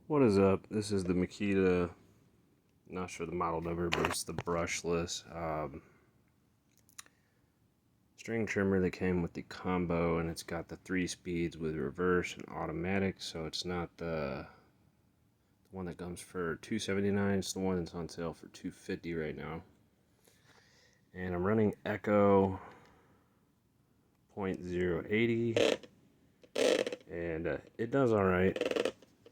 What is up? This is the Makita, not sure the model number, but it's the brushless string trimmer that came with the combo, and it's got the 3 speeds with reverse and automatic, so it's not the one that comes for $279, it's the one that's on sale for $250 right now. And I'm running Echo 0.080, and it does alright.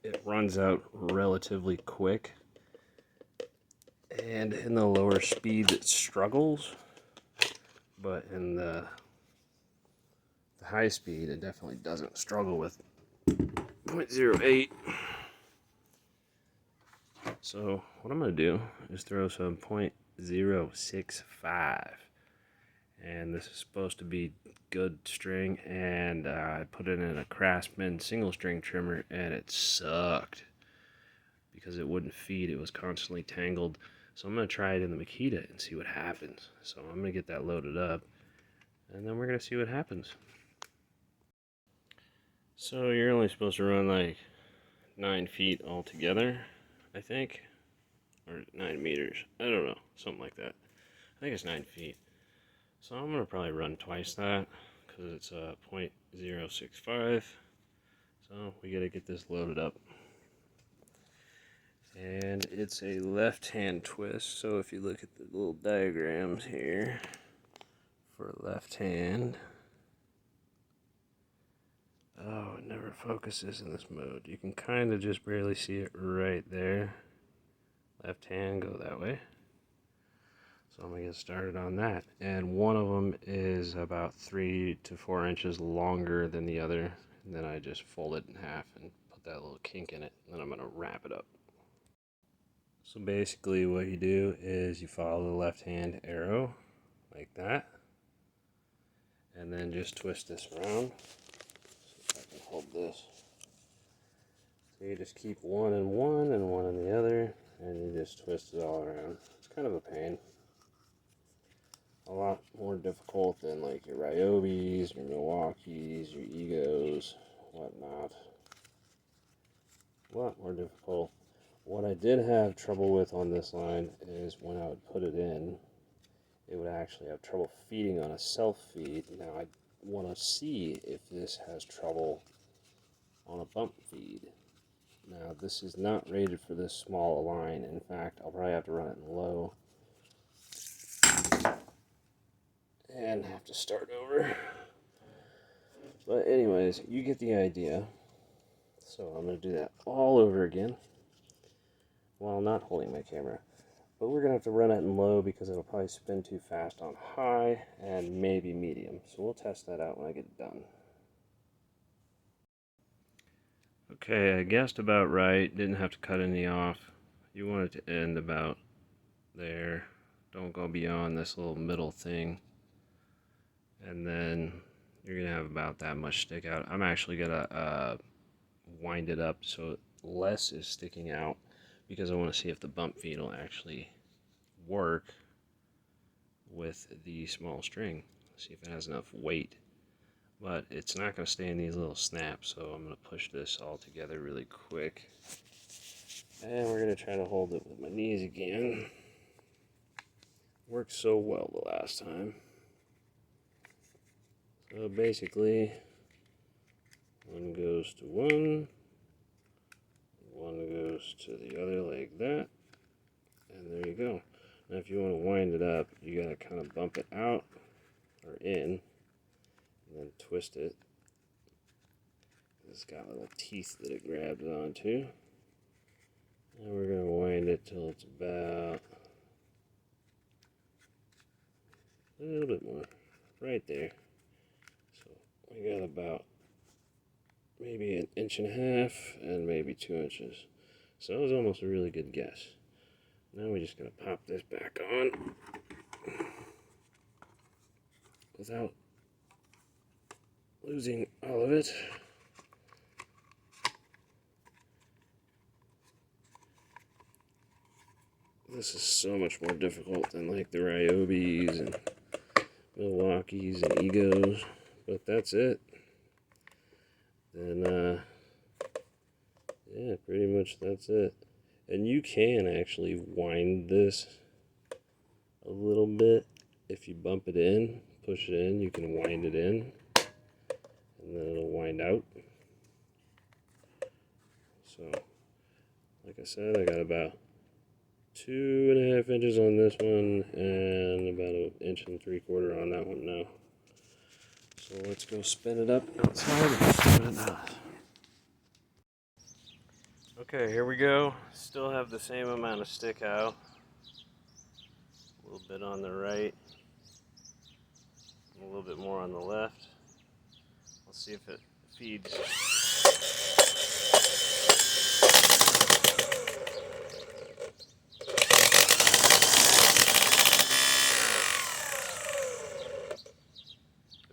It runs out relatively quick, and in the lower speeds it struggles, but in the high speed it definitely doesn't struggle with 0.08. So what I'm going to do is throw some 0.065, and this is supposed to be good string, and I put it in a Craftsman single string trimmer and it sucked because it wouldn't feed. It was constantly tangled. So I'm going to try it in the Makita and see what happens. So I'm going to get that loaded up, and then we're going to see what happens. So you're only supposed to run like 9 feet altogether, I think, or 9 meters. I don't know, something like that. I think it's 9 feet. So I'm going to probably run twice that because it's 0.065. So we got to get this loaded up. And it's a left-hand twist, so if you look at the little diagrams here for left hand, oh, it never focuses in this mode. You can kind of just barely see it right there. Left hand, go that way. So I'm going to get started on that. And one of them is about 3 to 4 inches longer than the other. And then I just fold it in half and put that little kink in it. And then I'm going to wrap it up. So basically what you do is you follow the left hand arrow like that. And then just twist this around. See if I can hold this. So you just keep one in one and one in the other. And you just twist it all around. It's kind of a pain. A lot more difficult than like your Ryobis, your Milwaukees, your Egos, whatnot. A lot more difficult. What I did have trouble with on this line is when I would put it in, it would actually have trouble feeding on a self-feed. Now I want to see if this has trouble on a bump feed. Now this is not rated for this small a line. In fact, I'll probably have to run it in low and have to start over. But anyways, you get the idea. So I'm going to do that all over again while not holding my camera. But we're going to have to run it in low because it'll probably spin too fast on high and maybe medium. So we'll test that out when I get it done. Okay, I guessed about right. Didn't have to cut any off. You want it to end about there. Don't go beyond this little middle thing. And then you're going to have about that much stick out. I'm actually going to wind it up so less is sticking out because I want to see if the bump feed will actually work with the small string. See if it has enough weight. But it's not going to stay in these little snaps, so I'm going to push this all together really quick. And we're going to try to hold it with my knees again. Worked so well the last time. So basically, one goes to one goes to the other like that, and there you go. Now if you want to wind it up, you got to kind of bump it out or in, and then twist it. It's got little teeth that it grabs onto. And we're going to wind it till it's about a little bit more, right there. So we got about maybe 1.5 inches and maybe 2 inches. So that was almost a really good guess. Now we're just going to pop this back on without losing all of it. This is so much more difficult than like the Ryobis and Milwaukees and Egos, but that's it. Then yeah, yeah, pretty much that's it. And you can actually wind this a little bit. If you bump it in, push it in, you can wind it in, and then it'll wind out. So, like I said, I got about 2.5 inches on this one, and about 1.75 inches on that one now. So let's go spin it up outside and see what it does. Okay, here we go. Still have the same amount of stick out. A little bit on the right, and a little bit more on the left. Let's see if it feeds.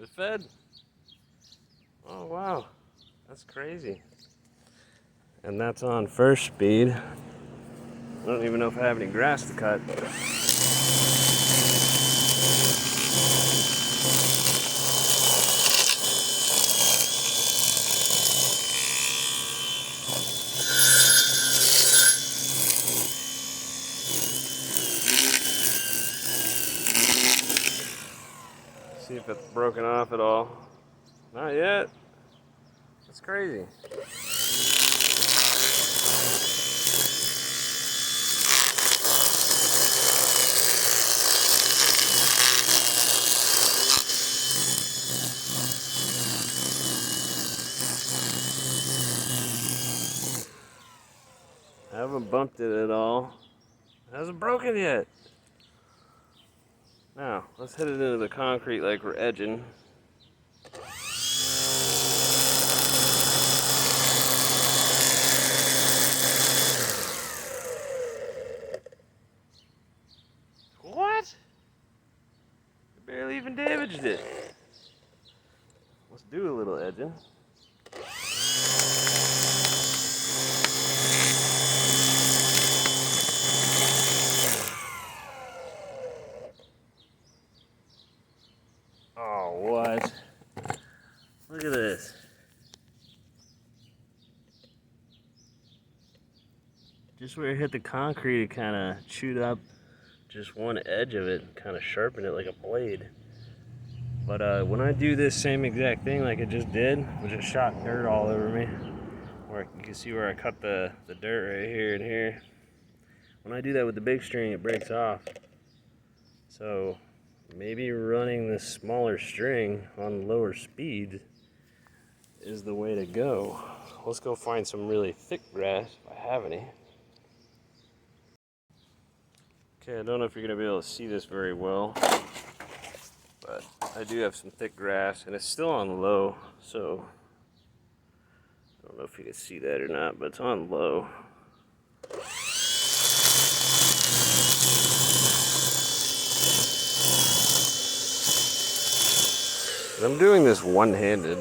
It fed. Oh wow, that's crazy. And that's on first speed. I don't even know if I have any grass to cut. See if it's broken off at all. Not yet. That's crazy. I haven't bumped it at all. It hasn't broken yet. Now, let's hit it into the concrete like we're edging. What? I barely even damaged it. Let's do a little edging. Oh, what? Look at this. Just where it hit the concrete, it kind of chewed up just one edge of it, kind of sharpened it like a blade. But when I do this same exact thing like it just did, which it shot dirt all over me, where you can see where I cut the dirt right here and here. When I do that with the big string, it breaks off. So maybe running this smaller string on lower speed is the way to go. Let's go find some really thick grass if I have any. Okay, I don't know if you're gonna be able to see this very well, but I do have some thick grass and it's still on low, so I don't know if you can see that or not, but it's on low. I'm doing this one-handed.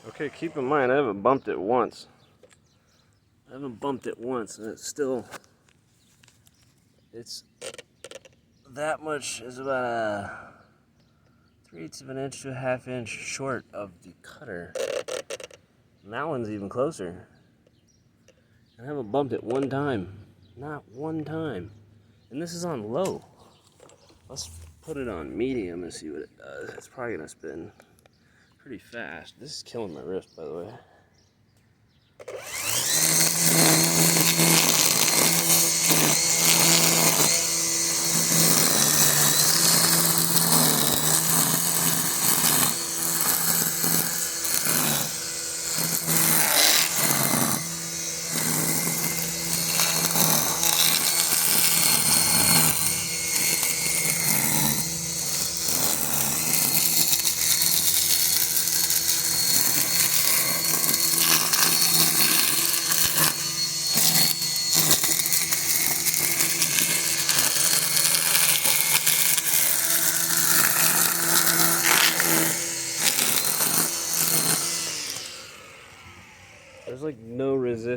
Okay, keep in mind I haven't bumped it once. And it's that much is about a 3/8 of an inch to a 1/2 inch short of the cutter. And that one's even closer. I haven't bumped it one time. Not one time. And this is on low. Let's put it on medium and see what it does. It's probably gonna spin pretty fast. This is killing my wrist, by the way.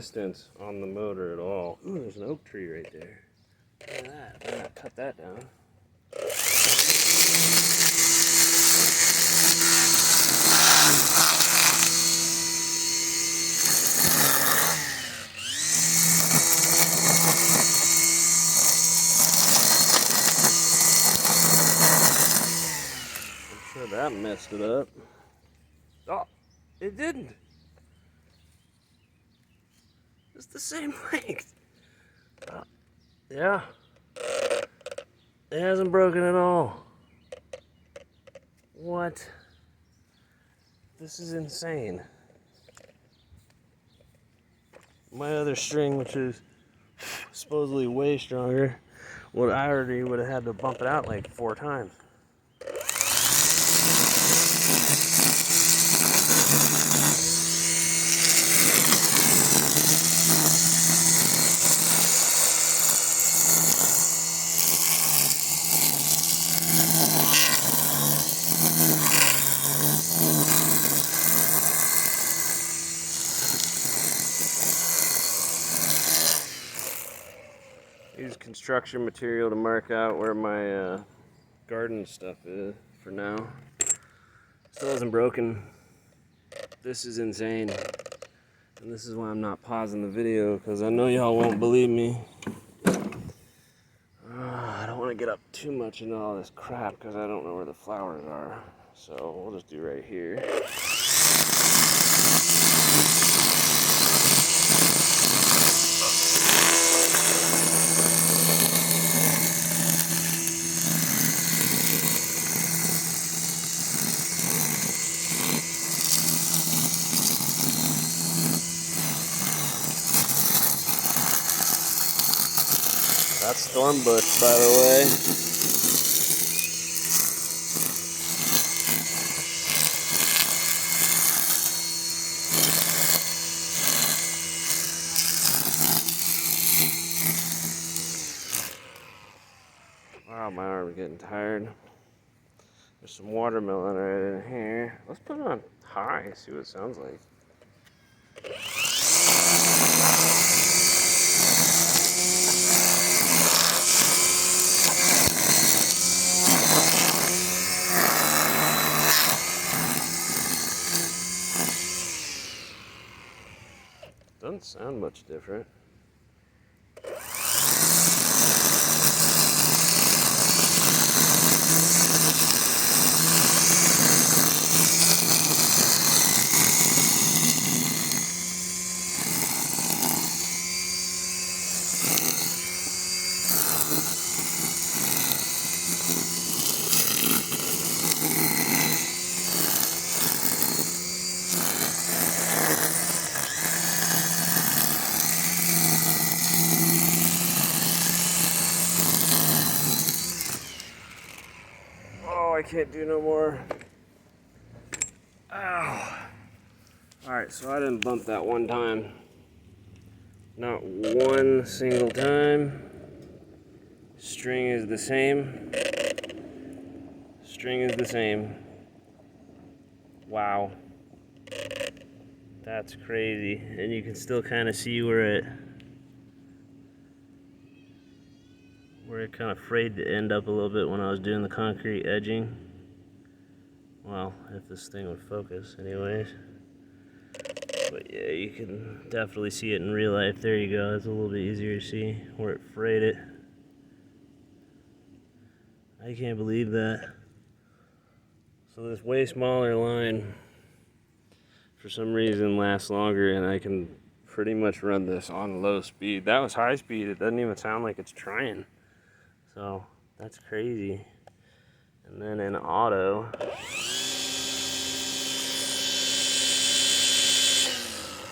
resistance on the motor at all. Ooh, there's an oak tree right there. Look at that. Why not cut that down? I'm sure that messed it up. Oh, it didn't. It's the same length. Yeah. It hasn't broken at all. What? This is insane. My other string, which is supposedly way stronger, I already would have had to bump it out like 4 times. Use construction material to mark out where my garden stuff is for now. Still hasn't broken. This is insane. And this is why I'm not pausing the video, because I know y'all won't believe me. I don't want to get up too much into all this crap because I don't know where the flowers are. So we'll just do right here. That's storm bush, by the way. Wow, my arm's getting tired. There's some watermelon right in here. Let's put it on high, see what it sounds like. Doesn't sound much different. I can't do no more. Ow. Alright, so I didn't bump that one time. Not one single time. String is the same. String is the same. Wow. That's crazy. And you can still kind of see where it kind of frayed to end up a little bit when I was doing the concrete edging. Well, if this thing would focus anyways. But yeah, you can definitely see it in real life. There you go. It's a little bit easier to see where it frayed it. I can't believe that. So this way smaller line for some reason lasts longer, and I can pretty much run this on low speed. That was high speed. It doesn't even sound like it's trying. So that's crazy. And then in auto,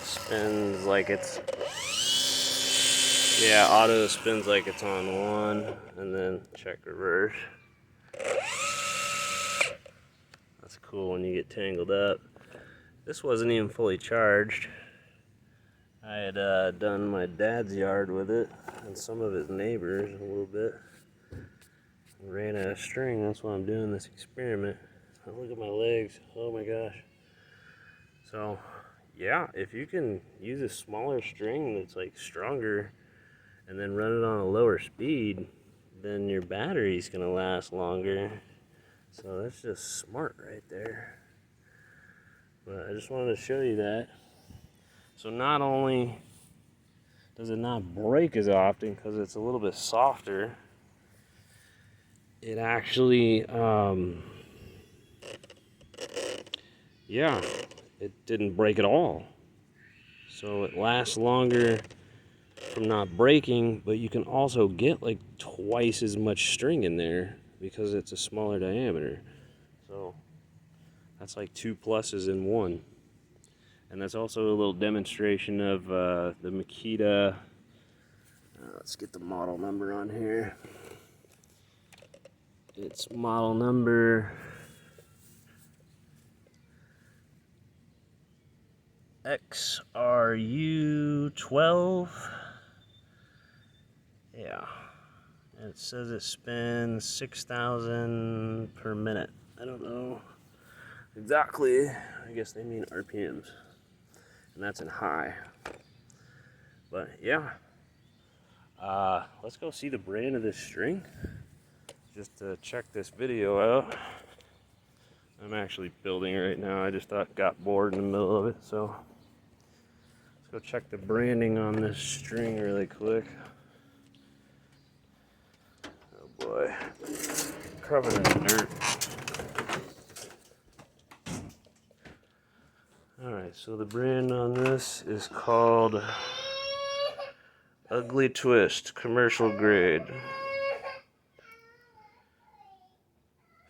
spins like it's, yeah, auto spins like it's on 1, and then check reverse. That's cool when you get tangled up. This wasn't even fully charged. I had done my dad's yard with it, and some of his neighbors a little bit. Ran out of string, that's why I'm doing this experiment. Oh, look at my legs, oh my gosh. So, yeah, if you can use a smaller string that's like stronger and then run it on a lower speed, then your battery's gonna last longer. So that's just smart right there. But I just wanted to show you that. So not only does it not break as often because it's a little bit softer, it actually, yeah, it didn't break at all. So it lasts longer from not breaking, but you can also get like twice as much string in there because it's a smaller diameter. So that's like 2 pluses in one. And that's also a little demonstration of the Makita. Let's get the model number on here. It's model number XRU12. Yeah. And it says it spins 6,000 per minute. I don't know exactly. I guess they mean RPMs. And that's in high. But yeah. Let's go see the brand of this string. Just to check this video out. I'm actually building right now. I just got bored in the middle of it, so let's go check the branding on this string really quick. Oh boy, covered in dirt. Alright, so the brand on this is called Ugly Twist, commercial grade.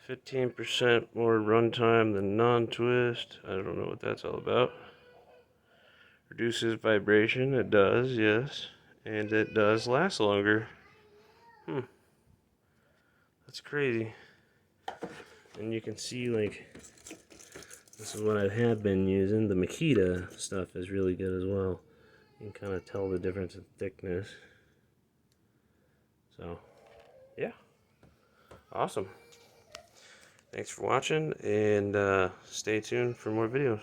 15% more runtime than non-twist. I don't know what that's all about. Reduces vibration. It does, yes. And it does last longer. That's crazy. And you can see, like, this is what I have been using. The Makita stuff is really good as well. You can kind of tell the difference in thickness. So, yeah. Awesome. Thanks for watching, and stay tuned for more videos.